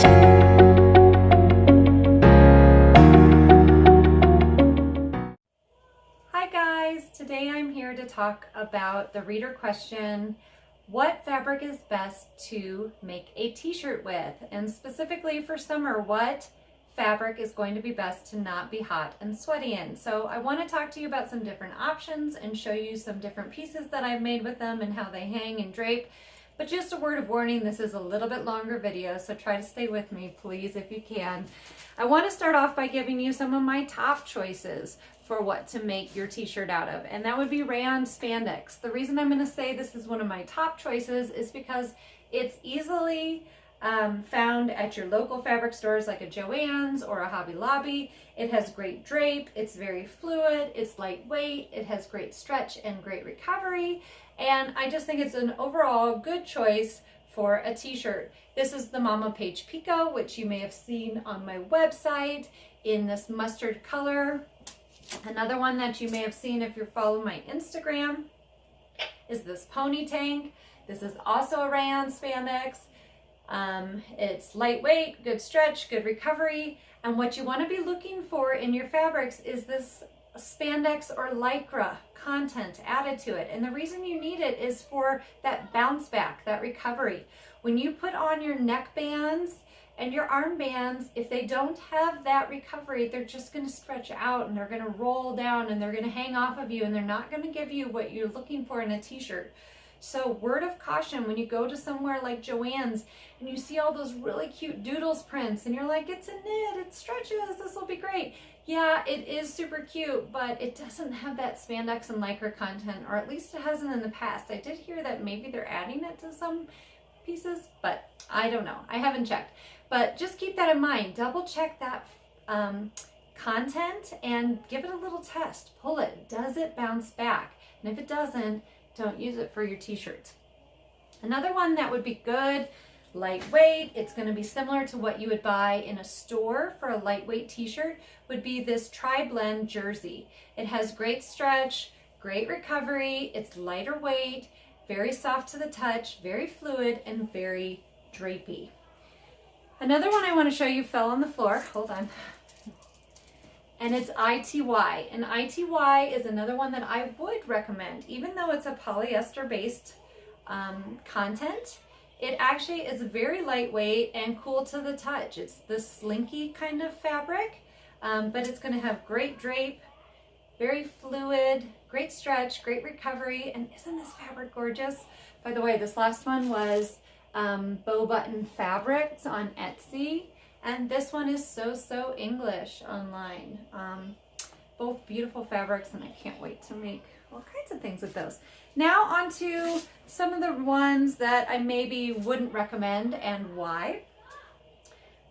Hi guys, today I'm here to talk about the reader question, what fabric is best to make a t-shirt with? And specifically for summer, what fabric is going to be best to not be hot and sweaty in? So I want to talk to you about some different options and show you some different pieces that I've made with them and how they hang and drape. But just a word of warning, this is a little bit longer video, so try to stay with me, please, if you can. I want to start off by giving you some of my top choices for what to make your t-shirt out of, and that would be rayon spandex. The reason I'm going to say this is one of my top choices is because it's easily found at your local fabric stores like a Joann's or a Hobby Lobby. It has great drape, it's very fluid, it's lightweight, it has great stretch and great recovery, and I just think it's an overall good choice for a t-shirt. This is the Mama Page Pico, which you may have seen on my website in this mustard color. Another one that you may have seen if you're following my Instagram is this Pony Tank. This is also a rayon spandex. It's lightweight, good stretch, good recovery, and what you want to be looking for in your fabrics is this spandex or Lycra content added to it. And the reason you need it is for that bounce back, that recovery. When you put on your neck bands and your arm bands, if they don't have that recovery, they're just going to stretch out and they're going to roll down and they're going to hang off of you and they're not going to give you what you're looking for in a t-shirt. So word of caution, when you go to somewhere like Joann's and you see all those really cute doodles prints and you're like, it's a knit, it stretches, this will be great. Yeah, it is super cute, but it doesn't have that spandex and Lycra content, or at least it hasn't in the past. I did hear that maybe they're adding it to some pieces, but I don't know. I haven't checked. But just keep that in mind. Double check that content and give it a little test. Pull it. Does it bounce back? And if it doesn't, don't use it for your t-shirts. Another one that would be good, lightweight, it's going to be similar to what you would buy in a store for a lightweight t-shirt, would be this tri-blend jersey. It has great stretch, great recovery, it's lighter weight, very soft to the touch, very fluid, and very drapey. Another one I want to show you fell on the floor. Hold on. And it's ITY. And ITY is another one that I would recommend. Even though it's a polyester-based content, it actually is very lightweight and cool to the touch. It's this slinky kind of fabric, but it's going to have great drape, very fluid, great stretch, great recovery. And isn't this fabric gorgeous? By the way, this last one was Bow Button Fabrics on Etsy, and this one is So English online. Both beautiful fabrics, and I can't wait to make all kinds of things with those. Now on to some of the ones that I maybe wouldn't recommend and why.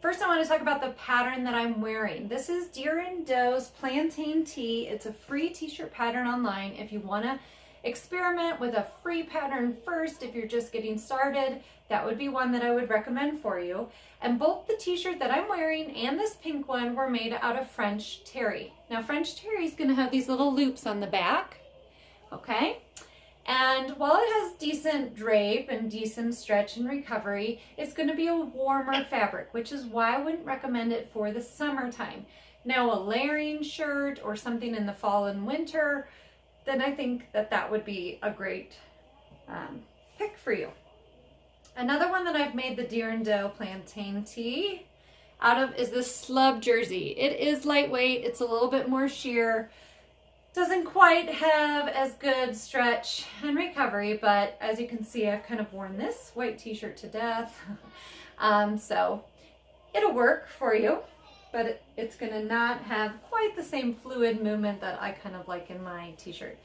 First, I want to talk about the pattern that I'm wearing. This is Deer and Doe's Plantain Tee. It's a free t-shirt pattern online. If you want to experiment with a free pattern first, if you're just getting started, that would be one that I would recommend for you. And both the t-shirt that I'm wearing and this pink one were made out of French terry. Now French terry is going to have these little loops on the back, okay? And while it has decent drape and decent stretch and recovery, it's going to be a warmer fabric, which is why I wouldn't recommend it for the summertime. Now a layering shirt or something in the fall and winter, then I think that that would be a great pick for you. Another one that I've made the Deer and Doe Plantain Tee out of is this slub jersey. It is lightweight, it's a little bit more sheer, doesn't quite have as good stretch and recovery, but as you can see, I've kind of worn this white t-shirt to death. So it'll work for you, but it's gonna not have quite the same fluid movement that I kind of like in my t-shirt.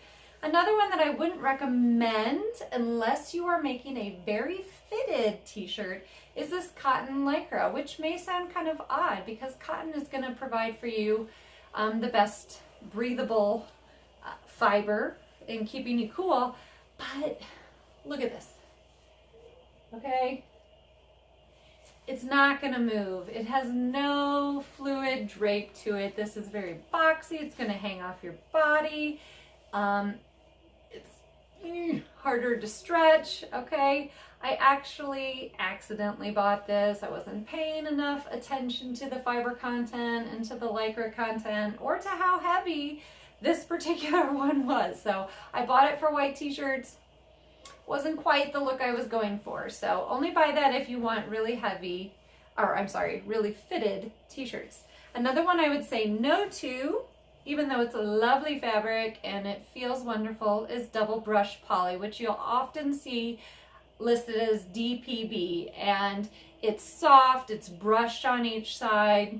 Another one that I wouldn't recommend unless you are making a very fitted t-shirt is this cotton Lycra, which may sound kind of odd because cotton is going to provide for you the best breathable fiber in keeping you cool, but look at this, okay? It's not going to move. It has no fluid drape to it. This is very boxy. It's going to hang off your body. It's harder to stretch, okay? I actually accidentally bought this. I wasn't paying enough attention to the fiber content and to the Lycra content or to how heavy this particular one was. So I bought it for white t-shirts. Wasn't quite the look I was going for. So only buy that if you want really heavy, or I'm sorry, really fitted t-shirts. Another one I would say no to, even though it's a lovely fabric and it feels wonderful, is double brush poly, which you'll often see listed as DPB. And it's soft, it's brushed on each side,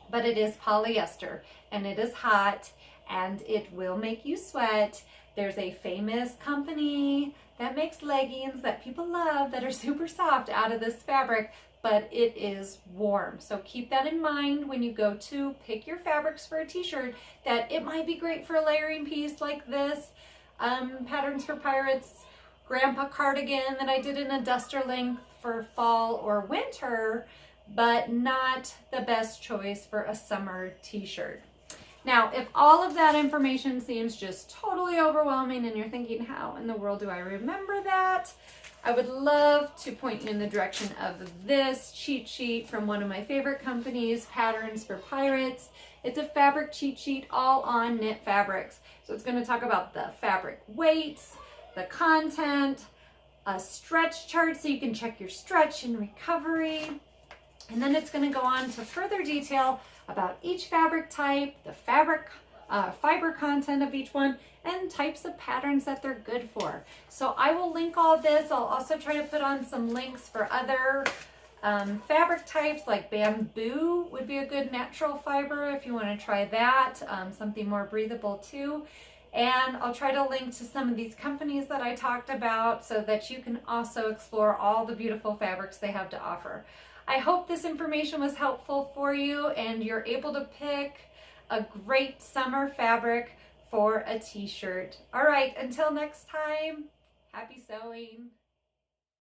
but it is polyester and it is hot and it will make you sweat. There's a famous company that makes leggings that people love that are super soft out of this fabric, but it is warm. So keep that in mind when you go to pick your fabrics for a t-shirt, that it might be great for a layering piece like this, Patterns for Pirates grandpa cardigan that I did in a duster length for fall or winter, but not the best choice for a summer t-shirt. Now, if all of that information seems just totally overwhelming and you're thinking, how in the world do I remember that? I would love to point you in the direction of this cheat sheet from one of my favorite companies, Patterns for Pirates. It's a fabric cheat sheet all on knit fabrics. So it's going to talk about the fabric weights, the content, a stretch chart so you can check your stretch and recovery. And then it's going to go on to further detail about each fabric type, the fiber content of each one, and types of patterns that they're good for. So I will link all this. I'll also try to put on some links for other fabric types, like bamboo would be a good natural fiber if you want to try that, something more breathable too. And I'll try to link to some of these companies that I talked about so that you can also explore all the beautiful fabrics they have to offer. I hope this information was helpful for you and you're able to pick a great summer fabric for a t-shirt. All right, until next time, happy sewing.